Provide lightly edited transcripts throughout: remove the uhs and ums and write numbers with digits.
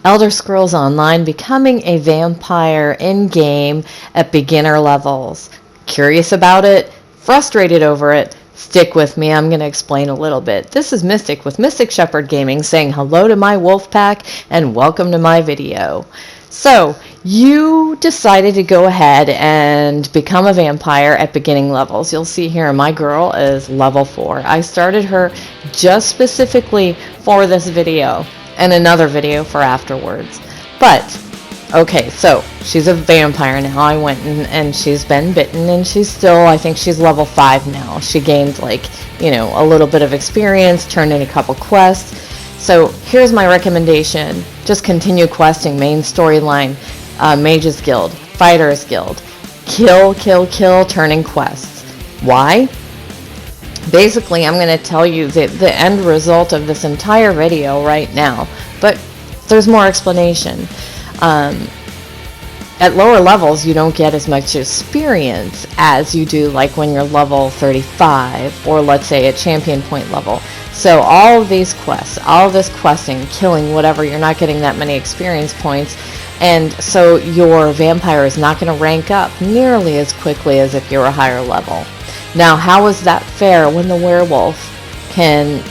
Elder Scrolls Online, becoming a vampire in-game at beginner levels. Curious about it? Frustrated over it? Stick with me, I'm going to explain a little bit. This is Mystic with Mystic Shepherd Gaming saying hello to my wolf pack and welcome to my video. So, you decided to go ahead and become a vampire at beginning levels. You'll see here my girl is level 4. I started her just specifically for this video and another video for afterwards. But okay, so she's a vampire now. I went and she's been bitten, and she's still, I think she's level 5 now. She gained a little bit of experience, turned in a couple quests. So here's my recommendation. Just continue questing, main storyline, Mages Guild, Fighters Guild. Kill, turning quests. Why? Basically, I'm going to tell you the end result of this entire video right now, but there's more explanation. At lower levels, you don't get as much experience as you do like when you're level 35 or let's say at champion point level. So all of these quests, all of this questing, killing, whatever, you're not getting that many experience points, and so your vampire is not going to rank up nearly as quickly as if you're a higher level. Now, how is that fair when the werewolf can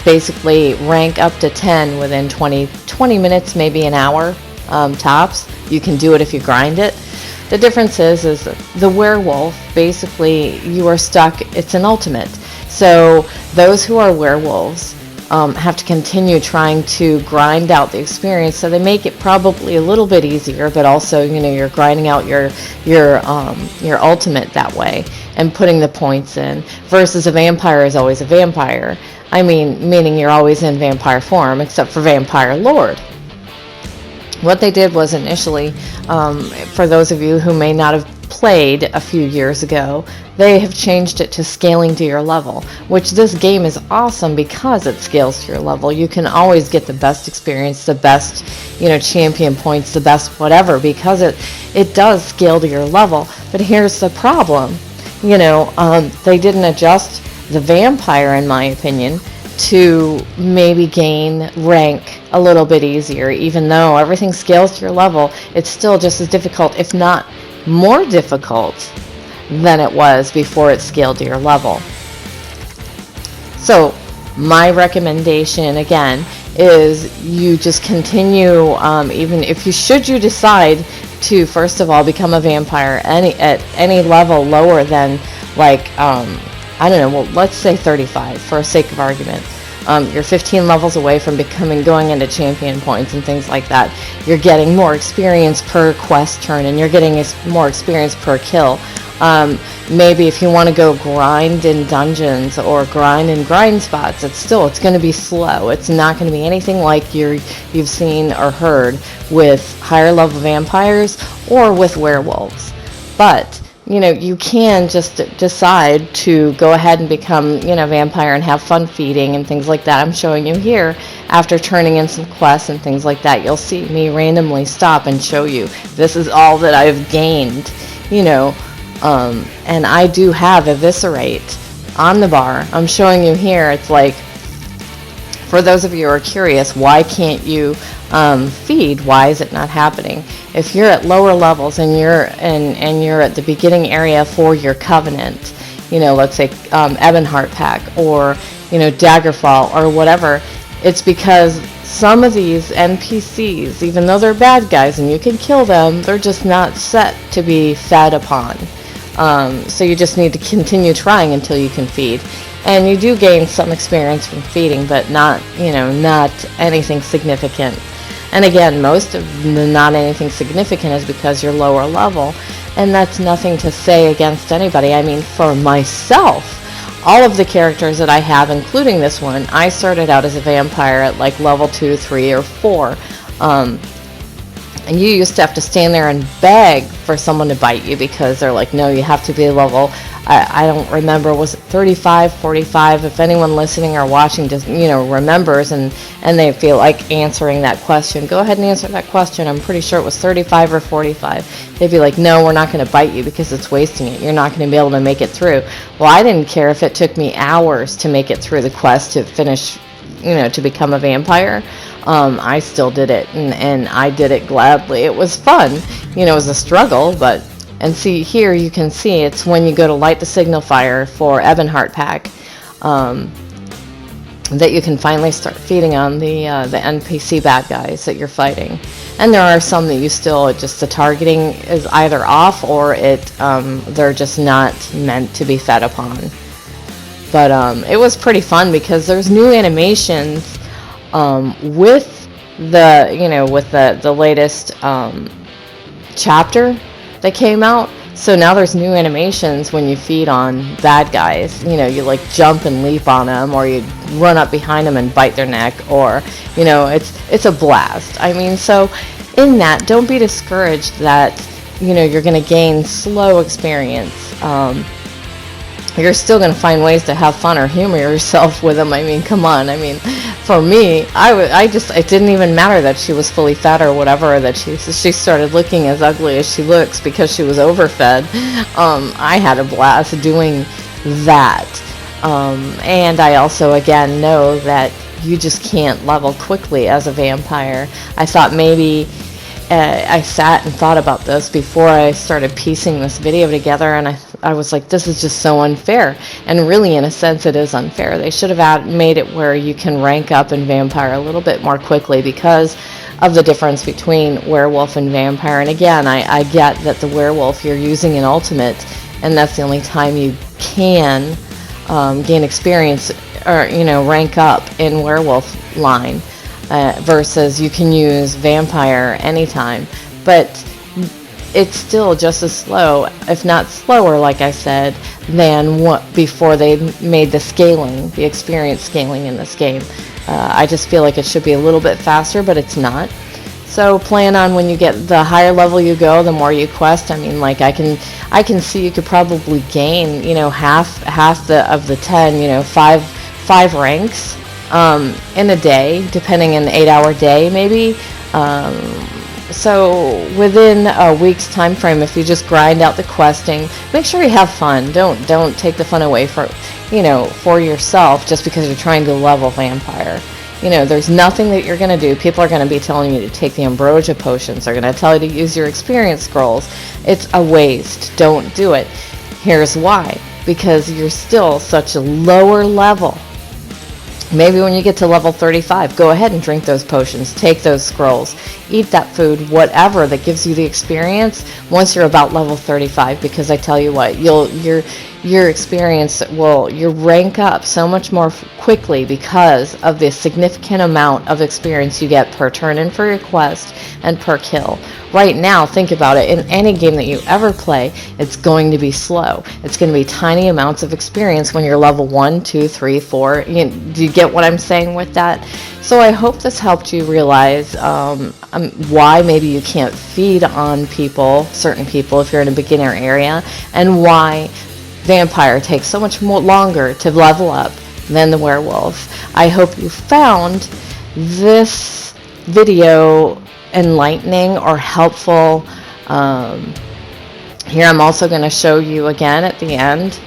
basically rank up to 10 within 20 minutes, maybe an hour tops? You can do it if you grind it. The difference is the werewolf, basically, you are stuck. It's an ultimate. So those who are werewolves have to continue trying to grind out the experience, so they make it probably a little bit easier, but also, you're grinding out your ultimate that way and putting the points in, versus a vampire is always a vampire. I mean, meaning you're always in vampire form, except for Vampire Lord. What they did was initially, for those of you who may not have played a few years ago, they have changed it to scaling to your level, which this game is awesome because it scales to your level. You can always get the best experience, the best, champion points, the best whatever, because it does scale to your level. But here's the problem. They didn't adjust the vampire, in my opinion, to maybe gain rank a little bit easier. Even though everything scales to your level, it's still just as difficult, if not more difficult than it was before it scaled to your level. So my recommendation again is you just continue, even if you decide to first of all become a vampire at any level lower than I don't know, well, let's say 35 for sake of argument. You're 15 levels away from going into champion points and things like that. You're getting more experience per quest turn, and you're getting more experience per kill. Maybe if you want to go grind in dungeons or grind in grind spots, it's going to be slow. It's not going to be anything like you've seen or heard with higher level vampires or with werewolves. But you can just decide to go ahead and become, vampire and have fun feeding and things like that. I'm showing you here, after turning in some quests and things like that, you'll see me randomly stop and show you, this is all that I've gained, and I do have Eviscerate on the bar. I'm showing you here, it's like, for those of you who are curious, why can't you feed? Why is it not happening? If you're at lower levels and you're at the beginning area for your Covenant, let's say Ebonheart pack or Daggerfall or whatever, it's because some of these NPCs, even though they're bad guys and you can kill them, they're just not set to be fed upon. So you just need to continue trying until you can feed. And you do gain some experience from feeding, but not anything significant. And again, most of the not anything significant is because you're lower level, and that's nothing to say against anybody. I mean, for myself, all of the characters that I have, including this one, I started out as a vampire at level 2, 3, or 4. And you used to have to stand there and beg for someone to bite you because they're like, no, you have to be level, I don't remember, was it 35, 45? If anyone listening or watching just, remembers and they feel like answering that question, go ahead and answer that question. I'm pretty sure it was 35 or 45. They'd be like, no, we're not going to bite you because it's wasting it. You're not going to be able to make it through. Well, I didn't care if it took me hours to make it through the quest to finish, to become a vampire. I still did it, and I did it gladly. It was fun. You know, it was a struggle, but... And see, here you can see it's when you go to light the signal fire for Ebonheart pack, that you can finally start feeding on the NPC bad guys that you're fighting. And there are some that you still, just the targeting is either off or they're just not meant to be fed upon. But it was pretty fun because there's new animations with the latest chapter that came out. So now there's new animations when you feed on bad guys. You know, you like jump and leap on them, or you run up behind them and bite their neck, or, you know, it's a blast. I mean, so in that, don't be discouraged that, you know, you're going to gain slow experience. You're still going to find ways to have fun or humor yourself with them. I mean, come on. I mean, for me, it didn't even matter that she was fully fed or whatever, or that she started looking as ugly as she looks because she was overfed. I had a blast doing that. And I also, again, know that you just can't level quickly as a vampire. I thought maybe... I sat and thought about this before I started piecing this video together, and I was like, this is just so unfair. And really, in a sense, it is unfair. They should have made it where you can rank up in vampire a little bit more quickly because of the difference between werewolf and vampire. And again, I get that the werewolf, you're using an ultimate, and that's the only time you can gain experience or, you know, rank up in werewolf line. Versus you can use vampire anytime, but it's still just as slow, if not slower, like I said, than what before they made the experience scaling in this game. I just feel like it should be a little bit faster, but it's not. So plan on when you get the higher level you go, the more you quest. I mean, like I can see you could probably gain, you know, half of the 10, you know, five ranks. In a day, depending on the 8-hour day, maybe. So within a week's time frame, if you just grind out the questing, make sure you have fun. Don't take the fun away for yourself just because you're trying to level vampire. You know, there's nothing that you're going to do. People are going to be telling you to take the ambrosia potions. They're going to tell you to use your experience scrolls. It's a waste. Don't do it. Here's why. Because you're still such a lower level. Maybe when you get to level 35, go ahead and drink those potions, take those scrolls, eat that food, whatever that gives you the experience once you're about level 35, because I tell you what, your experience you'll rank up so much more quickly because of the significant amount of experience you get per turn in for your quest and per kill. Right now, think about it, in any game that you ever play, it's going to be slow. It's going to be tiny amounts of experience when you're level 1, 2, 3, 4. Do you get what I'm saying with that? So I hope this helped you realize why maybe you can't feed on certain people if you're in a beginner area, and why vampire takes so much more longer to level up than the werewolf. I hope you found this video enlightening or helpful. Here I'm also going to show you again at the end.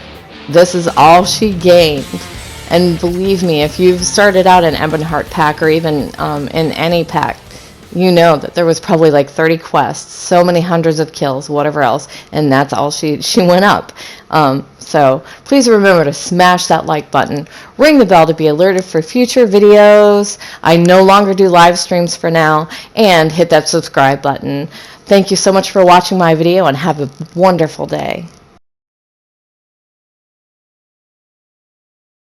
This is all she gained. And believe me, if you've started out in Ebonheart pack or even in any pack, you know that there was probably like 30 quests, so many hundreds of kills, whatever else, and that's all she went up. So please remember to smash that like button, ring the bell to be alerted for future videos. I no longer do live streams for now, and hit that subscribe button. Thank you so much for watching my video, and have a wonderful day.